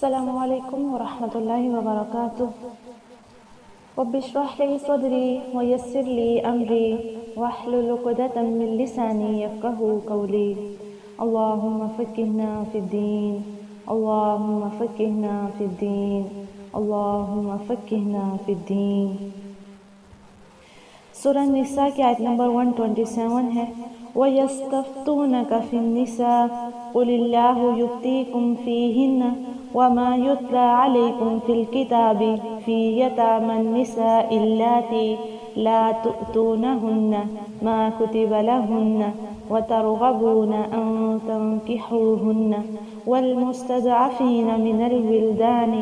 السلام علیکم ورحمۃ اللہ وبرکاتہ۔ رب اشرح لي صدری ویسر لی امری واحلل عقدۃ من لسانی یفقهوا قولی۔ اللہم فقہنا فی الدین، اللہم فقہنا فی الدین، اللہم فقہنا فی الدین۔ سورہ النساء کی آیت نمبر 127 ہے۔ وَيَسْتَفْتُونَكَ فِي النِّسَاءِ قُلِ اللَّهُ يُفْتِيكُمْ فِيهِنَّ وَمَا يُتْلَى عَلَيْكُمْ فِي الْكِتَابِ فِي يَتَامَى النِّسَاءِ اللَّاتِي لَا تُؤْتُونَهُنَّ مَا كُتِبَ لَهُنَّ وَتَرْغَبُونَ أَن تَنكِحُوهُنَّ وَالْمُسْتَضْعَفِينَ مِنَ الْوِلْدَانِ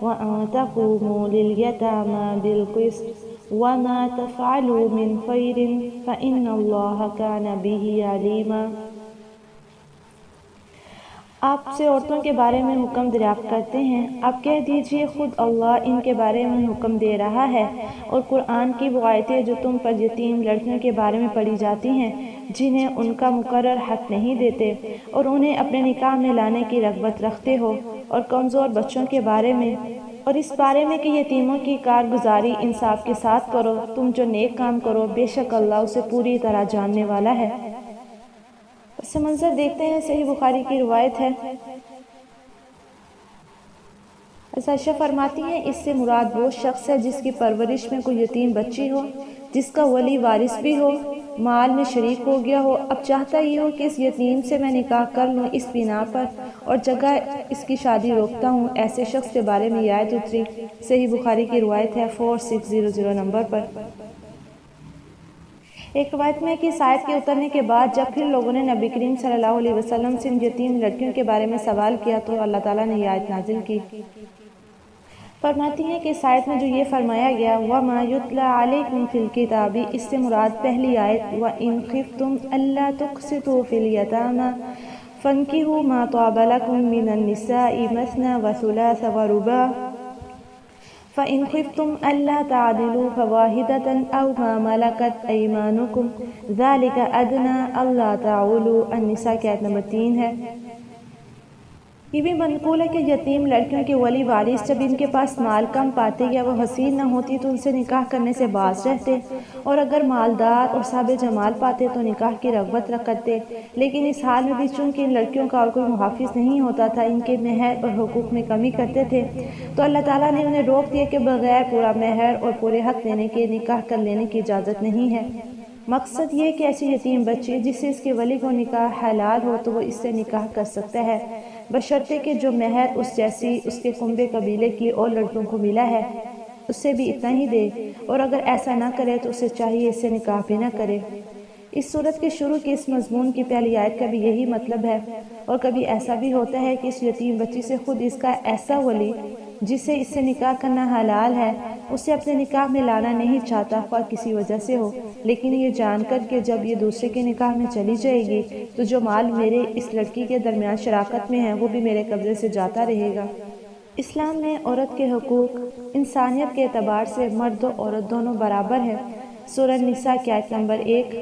وَأَن تَقُومُوا لِلْيَتَامَى بِالْقِسْطِ وَمَا تَفْعَلُوا مِنْ خَيْرٍ فَإِنَّ اللَّهَ كَانَ بِهِ عَلِيمًا۔ آپ سے عورتوں کے بارے میں حکم دریافت کرتے ہیں، آپ کہہ دیجئے خود اللہ ان کے بارے میں حکم دے رہا ہے، اور قرآن کی وہ آیتیں جو تم پر یتیم لڑکیوں کے بارے میں پڑھی جاتی ہیں جنہیں ان کا مقرر حق نہیں دیتے اور انہیں اپنے نکاح میں لانے کی رغبت رکھتے ہو، اور کمزور بچوں کے بارے میں، اور اس بارے میں کہ یتیموں کی کارگزاری انصاف کے ساتھ کرو، تم جو نیک کام کرو بے شک اللہ اسے پوری طرح جاننے والا ہے۔ پس منظر دیکھتے ہیں، صحیح بخاری کی روایت ہے۔ عائشہ فرماتی ہیں اس سے مراد وہ شخص ہے جس کی پرورش میں کوئی یتیم بچی ہو، جس کا ولی وارث بھی ہو، مال میں شریک ہو گیا ہو، اب چاہتا یہ ہو کہ اس یتیم سے میں نکاح کر لوں اس بنا پر اور جگہ اس کی شادی روکتا ہوں، ایسے شخص کے بارے میں یہ آیت اتری۔ صحیح بخاری کی روایت ہے 4600 نمبر پر۔ ایک روایت میں کہ اس آیت کے اترنے کے بعد جب پھر لوگوں نے نبی کریم صلی اللہ علیہ وسلم سے ان یتیم لڑکیوں کے بارے میں سوال کیا تو اللہ تعالیٰ نے یہ آیت نازل کی۔ فرماتی ہیں کہ اس آیت میں جو یہ فرمایا گیا وَمَا يُتْلَى عَلَيْكُمْ فِي الْكِتَابِ، اس سے مراد پہلی آیت وَإِنْ خِفْتُمْ أَلَّا تُقْسِطُوا فِي الْيَتَامَى فَانكِحُوا مَا طَابَ لَكُم مِّنَ النِّسَاءِ مَثْنَىٰ وَثُلَاثَ وَرُبَاعَ فَإِنْ خِفْتُمْ أَلَّا تَعْدِلُوا فَوَاحِدَةً أَوْ مَا مَلَكَتْ أَيْمَانُكُمْ ذَلِكَ أَدْنَىٰ أَلَّا تَعُولُوا۔ النساء کی آیت نمبر 3 ہے۔ یہ بھی منقول ہے کہ یتیم لڑکیوں کے ولی وارث جب ان کے پاس مال کم پاتے یا وہ حسین نہ ہوتی تو ان سے نکاح کرنے سے باز رہتے، اور اگر مالدار اور صاحب جمال پاتے تو نکاح کی رغبت کرتے، لیکن اس حال میں بھی چونکہ ان لڑکیوں کا اور کوئی محافظ نہیں ہوتا تھا، ان کے مہر اور حقوق میں کمی کرتے تھے، تو اللہ تعالیٰ نے انہیں روک دیا کہ بغیر پورا مہر اور پورے حق دینے کے نکاح کر لینے کی اجازت نہیں ہے۔ مقصد یہ کہ ایسی یتیم بچی جس سے اس کے ولی کو نکاح حلال ہو تو وہ اس سے نکاح کر سکتا ہے، بشرطے کہ جو مہر اس جیسی اس کے کنبے قبیلے کی اور لڑکوں کو ملا ہے اس سے بھی اتنا ہی دے، اور اگر ایسا نہ کرے تو اسے چاہیے اس سے نکاح بھی نہ کرے۔ اس صورت کے شروع کی اس مضمون کی پہلی آیت کا بھی یہی مطلب ہے، اور کبھی ایسا بھی ہوتا ہے کہ اس یتیم بچی سے خود اس کا ایسا ولی جسے اس سے نکاح کرنا حلال ہے اسے اپنے نکاح میں لانا نہیں چاہتا، خواہ کسی وجہ سے ہو، لیکن یہ جان کر کہ جب یہ دوسرے کے نکاح میں چلی جائے گی تو جو مال میرے اس لڑکی کے درمیان شراکت میں ہے وہ بھی میرے قبضے سے جاتا رہے گا۔ اسلام میں عورت کے حقوق انسانیت کے اعتبار سے مرد و عورت دونوں برابر ہیں۔ سورہ النساء کی آیت نمبر 1۔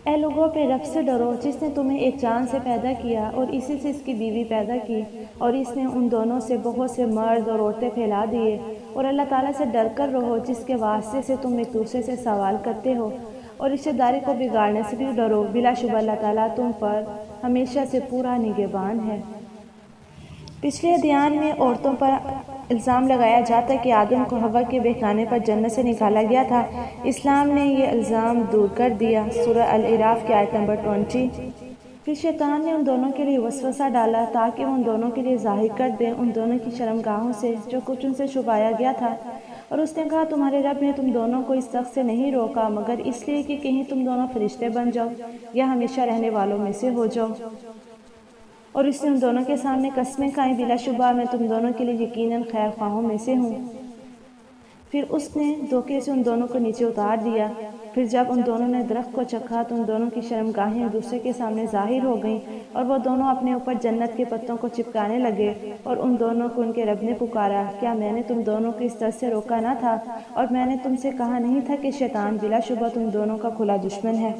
اے لوگوں، پہ رب سے ڈرو جس نے تمہیں ایک جان سے پیدا کیا اور اسی سے اس کی بیوی پیدا کی، اور اس نے ان دونوں سے بہت سے مرد اور عورتیں پھیلا دیے، اور اللہ تعالیٰ سے ڈر کر رہو جس کے واسطے سے تم ایک دوسرے سے سوال کرتے ہو، اور رشتہ داری کو بگاڑنے سے بھی ڈرو، بلا شبہ اللہ تعالیٰ تم پر ہمیشہ سے پورا نگہبان ہے۔ پچھلے ادیان میں عورتوں پر الزام لگایا جاتا کہ آدم کو حوا کے بہکانے پر جنت سے نکالا گیا تھا، اسلام نے یہ الزام دور کر دیا۔ سورہ الاعراف کی آیت نمبر 20۔ پھر شیطان نے ان دونوں کے لیے وسوسہ ڈالا تاکہ وہ ان دونوں کے لیے ظاہر کر دیں ان دونوں کی شرمگاہوں سے جو کچھ ان سے چھپایا گیا تھا، اور اس نے کہا تمہارے رب نے تم دونوں کو اس سخت سے نہیں روکا مگر اس لیے کہ کہیں تم دونوں فرشتے بن جاؤ یا ہمیشہ رہنے والوں میں سے ہو جاؤ، اور اس نے ان دونوں کے سامنے قسمیں کھائیں، بلا شبہ میں تم دونوں کے لیے یقیناً خیر خواہوں میں سے ہوں۔ پھر اس نے دھوکے سے ان دونوں کو نیچے اتار دیا، پھر جب ان دونوں نے درخت کو چکھا تو ان دونوں کی شرمگاہیں ایک دوسرے کے سامنے ظاہر ہو گئیں، اور وہ دونوں اپنے اوپر جنت کے پتوں کو چپکانے لگے، اور ان دونوں کو ان کے رب نے پکارا، کیا میں نے تم دونوں کو اس طرح سے روکا نہ تھا، اور میں نے تم سے کہا نہیں تھا کہ شیطان بلا شبہ تم دونوں کا کھلا دشمن ہے۔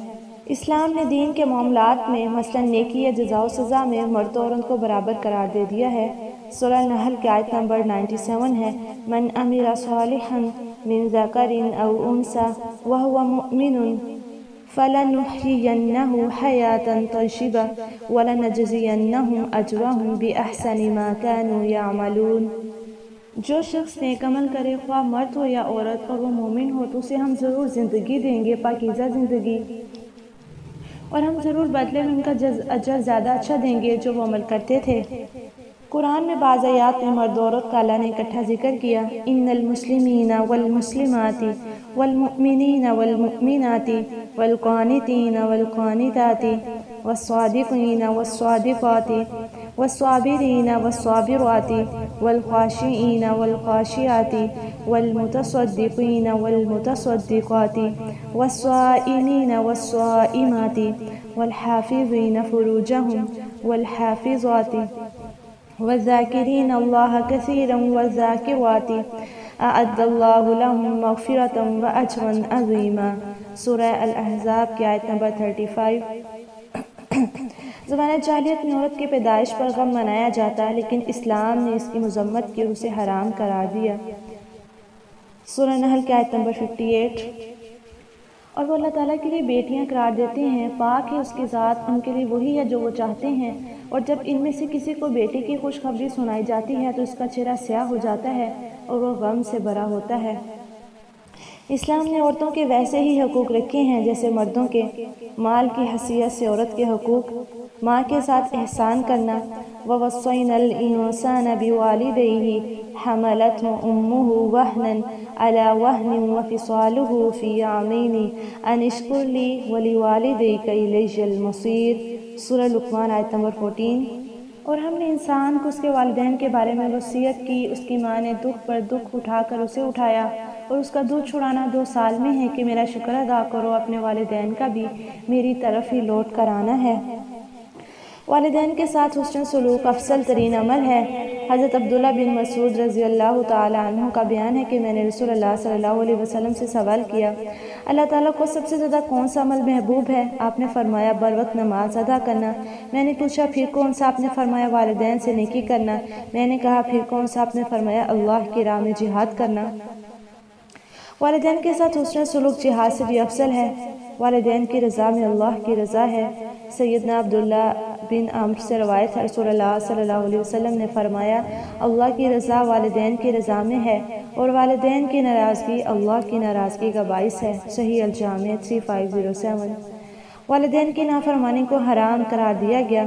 اسلام نے دین کے معاملات میں مثلا نیکی یا جزا و سزا میں مرد و عورت کو برابر قرار دے دیا ہے۔ سورہ نحل کی آیت نمبر 97 ہے، من عمل صالحا من ذکر او انثى وهو مؤمن فلنحيينه حياة طيبة ولنجزينهم أجرهم بأحسن ما كانوا يعملون۔ جو شخص نیک عمل کرے، خواہ مرد ہو یا عورت، اور وہ مومن ہو تو اسے ہم ضرور زندگی دیں گے، پاکیزہ زندگی، اور ہم ضرور بدلے میں ان کا اجر زیادہ اچھا دیں گے جو وہ عمل کرتے تھے۔ قرآن میں بعض آیات میں مرد و عورت کا اللہ نے اکٹھا ذکر کیا، ان المسلمین والمسلمات والمؤمنین والمؤمنات والقانتین والقانتات والصادقین والصادقات والصابرین والصابرات والخاشعین والخاشعات والمتصدقین والمتصدقات والصائمین والصائمات والحافظین فروجہم والحافظات والذاکرین اللہ کثیرا والذاکرات اعد اللہ لهم مغفرۃ واجرا عظیما۔ سورہ الاحزاب کی آیت نمبر 35۔ زمانہ جاہلیت میں عورت کی پیدائش پر غم منایا جاتا ہے، لیکن اسلام نے اس کی مذمت کی اور اسے حرام قرار دیا۔ سورہ نحل کی آیت نمبر 58۔ اور وہ اللہ تعالیٰ کے لیے بیٹیاں قرار دیتے ہیں، پاک ہے اس کی ذات، ان کے لیے وہی ہے جو وہ چاہتے ہیں، اور جب ان میں سے کسی کو بیٹی کی خوشخبری سنائی جاتی ہے تو اس کا چہرہ سیاہ ہو جاتا ہے اور وہ غم سے بھرا ہوتا ہے۔ اسلام نے عورتوں کے ویسے ہی حقوق رکھے ہیں جیسے مردوں کے۔ مال کی حیثیت سے عورت کے حقوق: ماں کے ساتھ احسان کرنا، وَوَصَّيْنَا الْإِنسَانَ بِوَالِدَيْهِ حَمَلَتْهُ أُمُّهُ وَهْنًا عَلَى وَهْنٍ وَفِصَالُهُ فِي عَامَيْنِ أَنِ اشْكُرْ لِي وَلِوَالِدَيْكَ إِلَيَّ الْمَصِيرُ۔ سورہ لقمان آیت نمبر 14۔ اور ہم نے انسان کو اس کے والدین کے بارے میں وصیت کی، اس کی ماں نے دکھ پر دکھ اٹھا کر اسے اٹھایا، اور اس کا دودھ چھڑانا 2 سال میں ہے کہ میرا شکر ادا کرو، اپنے والدین کا بھی میری طرف ہی لوٹ کر آنا ہے۔ والدین کے ساتھ حسن سلوک افضل ترین عمل ہے۔ حضرت عبداللہ بن مسعود رضی اللہ تعالی عنہ کا بیان ہے کہ میں نے رسول اللہ صلی اللہ علیہ وسلم سے سوال کیا، اللہ تعالیٰ کو سب سے زیادہ کون سا عمل محبوب ہے؟ آپ نے فرمایا بر وقت نماز ادا کرنا۔ میں نے پوچھا پھر کون سا؟ آپ نے فرمایا والدین سے نیکی کرنا۔ میں نے کہا پھر کون سا؟ آپ نے فرمایا اللہ کی راہ میں جہاد کرنا۔ والدین کے ساتھ حسن سلوک جہاد سے بھی افضل ہے۔ والدین کی رضا میں اللہ کی رضا ہے۔ سیدنا عبداللہ بن عمرو سے روایت ہے، رسول اللہ صلی اللہ علیہ وسلم نے فرمایا اللہ کی رضا والدین کی رضا میں ہے، اور والدین کی ناراضگی اللہ کی ناراضگی کا باعث ہے۔ صحیح الجامع 3507۔ والدین کی نافرمانی کو حرام قرار دیا گیا۔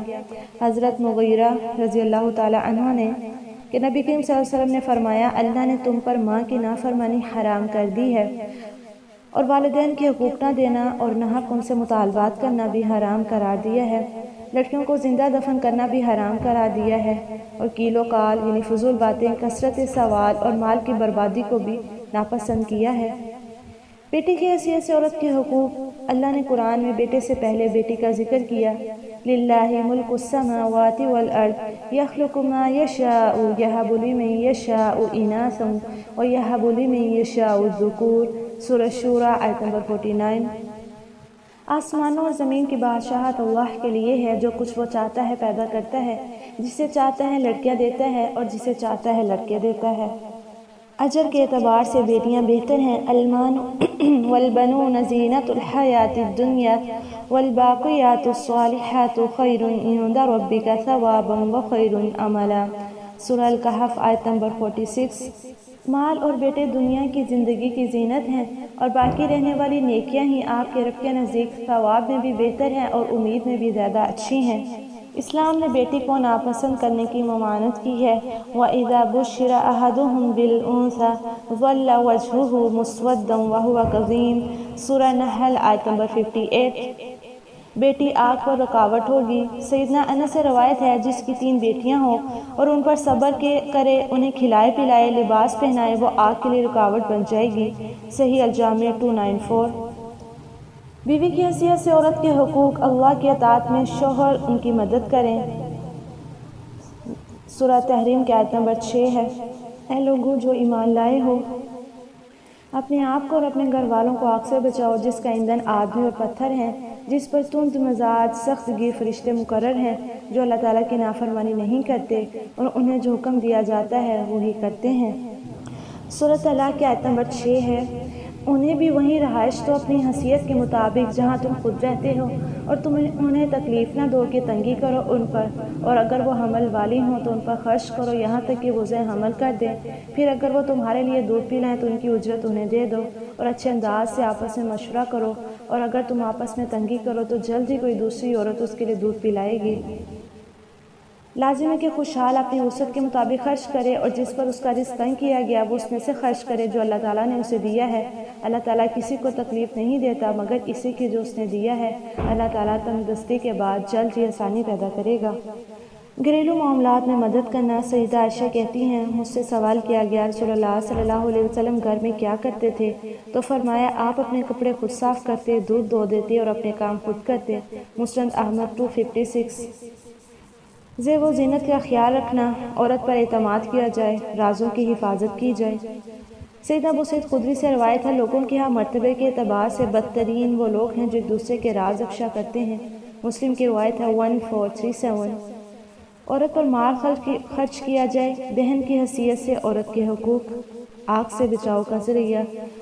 حضرت مغیرہ رضی اللہ تعالی عنہ نے کہ نبی کریم صلی اللہ علیہ وسلم نے فرمایا اللہ نے تم پر ماں کی نافرمانی حرام کر دی ہے، اور والدین کے حقوق نہ دینا اور ناحق ان سے مطالبات کرنا بھی حرام قرار دیا ہے۔ لڑکیوں کو زندہ دفن کرنا بھی حرام قرار دیا ہے، اور کیل و کال یعنی فضول باتیں، کثرت سوال اور مال کی بربادی کو بھی ناپسند کیا ہے۔ بیٹی کی حیثیت سے عورت کے حقوق: اللہ نے قرآن میں بیٹے سے پہلے بیٹی کا ذکر کیا، للہ ملک السماوات والارض یخلق ما یشاء یہب لمن یشاء اناثا ویہب لمن یشاء الذکور۔ سورہ شورى آیت نمبر 49۔ آسمانوں اور زمین کی بادشاہت اللہ کے لیے ہے، جو کچھ وہ چاہتا ہے پیدا کرتا ہے، جسے چاہتا ہے لڑکیاں دیتا ہے اور جسے چاہتا ہے لڑکے دیتا ہے۔ اجر کے اعتبار سے بیٹیاں بہتر ہیں۔ المال والبنون زینۃ الحیاۃ الدنیا والباقیات الصالحات خیر عند ربک ثوابا وخیر عملا۔ سورہ الکہف آیت نمبر 46۔ مال اور بیٹے دنیا کی زندگی کی زینت ہیں، اور باقی رہنے والی نیکیاں ہی آپ کے رب کے نزدیک ثواب میں بھی بہتر ہیں اور امید میں بھی زیادہ اچھی ہیں۔ اسلام نے بیٹی کو ناپسند کرنے کی ممانعت کی ہے۔ وَإِذَا بُشِّرَ أَحَدُهُم بِالْأُنثىٰ ظَلَّ وَجْهُهُ مُسْوَدًّا وَهُوَ كَظِيمٌ۔ سورہ نحل آیت نمبر 58۔ بیٹی آگ پر رکاوٹ ہوگی۔ سیدنا انس سے روایت ہے جس کی 3 بیٹیاں ہوں اور ان پر صبر کرے، انہیں کھلائے پلائے، لباس پہنائے، وہ آگ کے لیے رکاوٹ بن جائے گی۔ صحیح الجامع 294۔ بیوی کی حیثیت سے عورت کے حقوق: اللہ کی اطاعت میں شوہر ان کی مدد کریں۔ سورہ تحریم کی آیت نمبر 6 ہے۔ اے لوگو جو ایمان لائے ہو، اپنے آپ کو اور اپنے گھر والوں کو آگ سے بچاؤ جس کا ایندھن آدمی اور پتھر ہیں۔ جس پر تند مزاج سخت گیر فرشتے مقرر ہیں جو اللہ تعالیٰ کی نافرمانی نہیں کرتے اور انہیں جو حکم دیا جاتا ہے وہی کرتے ہیں۔ سورۃ طلاق کی آیت نمبر 6 ہے، انہیں بھی وہیں رہائش تو اپنی حیثیت کے مطابق جہاں تم خود رہتے ہو، اور تم انہیں تکلیف نہ دو کہ تنگی کرو ان پر، اور اگر وہ حمل والی ہوں تو ان پر خرچ کرو یہاں تک کہ وہ ذہ حمل کر دیں۔ پھر اگر وہ تمہارے لیے دودھ پلائیں تو ان کی اجرت انہیں دے دو، اور اچھے انداز سے آپس میں مشورہ کرو، اور اگر تم آپس میں تنگی کرو تو جلد ہی کوئی دوسری عورت اس کے لیے دودھ پلائے گی۔ لازم ہے کہ خوشحال اپنی وسعت کے مطابق خرچ کرے، اور جس پر اس کا رزق تنگ کیا گیا وہ اس میں سے خرچ کرے جو اللہ تعالیٰ نے اسے دیا ہے۔ اللہ تعالیٰ کسی کو تکلیف نہیں دیتا مگر اسی کی جو اس نے دیا ہے۔ اللہ تعالیٰ تنگ دستی کے بعد جلد ہی آسانی پیدا کرے گا۔ گھریلو معاملات میں مدد کرنا۔ سیدہ عائشہ کہتی ہیں، مجھ سے سوال کیا گیا رسول اللہ صلی اللہ علیہ وسلم گھر میں کیا کرتے تھے؟ تو فرمایا آپ اپنے کپڑے خود صاف کرتے، دودھ دھو دیتے اور اپنے کام خود کرتے۔ مسند احمد 256۔ زیب و زینت کا خیال رکھنا، عورت پر اعتماد کیا جائے، رازوں کی حفاظت کی جائے۔ سیدنا ابو سعید خدری سے روایت ہے، لوگوں کے ہاں مرتبے کے اعتبار سے بدترین وہ لوگ ہیں جو ایک دوسرے کے راز افشا کرتے ہیں۔ مسلم کی روایت ہے 1437۔ عورت پر مال خرچ کیا جائے، بہن کی حیثیت سے عورت کے حقوق۔ آگ سے بچاؤ کا ذریعہ۔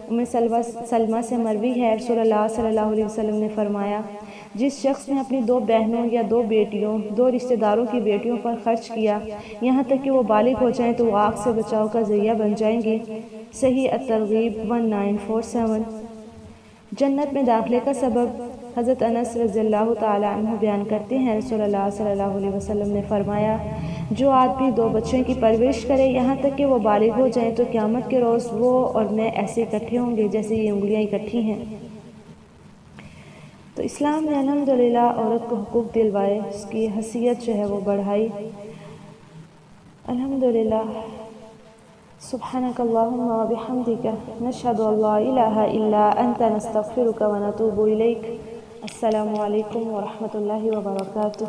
ام سلمہ سے مروی ہے، رسول اللہ صلی اللہ علیہ وسلم نے فرمایا، جس شخص نے اپنی 2 بہنوں یا 2 بیٹیوں، 2 رشتہ داروں کی بیٹیوں پر خرچ کیا یہاں تک کہ وہ بالغ ہو جائیں تو وہ آگ سے بچاؤ کا ذریعہ بن جائیں گے۔ صحیح الترغیب 1947۔ جنت میں داخلے کا سبب۔ حضرت انس رضی اللہ تعالیٰ عنہ بیان کرتے ہیں، رسول اللہ صلی اللہ علیہ وسلم نے فرمایا، جو آدمی 2 بچوں کی پرورش کرے یہاں تک کہ وہ بالغ ہو جائیں تو قیامت کے روز وہ اور میں ایسے اکٹھے ہوں گے جیسے یہ انگلیاں اکٹھی ہیں۔ تو اسلام نے الحمدللہ عورت کو حقوق دلوائے، اس کی حیثیت جو ہے وہ بڑھائی، الحمدللہ۔ سبحانک اللہم و بحمدک، نشہد ان لا الہ الا انت، نستغفرک و نتوب الیک۔ السلام علیکم ورحمۃ اللہ وبرکاتہ۔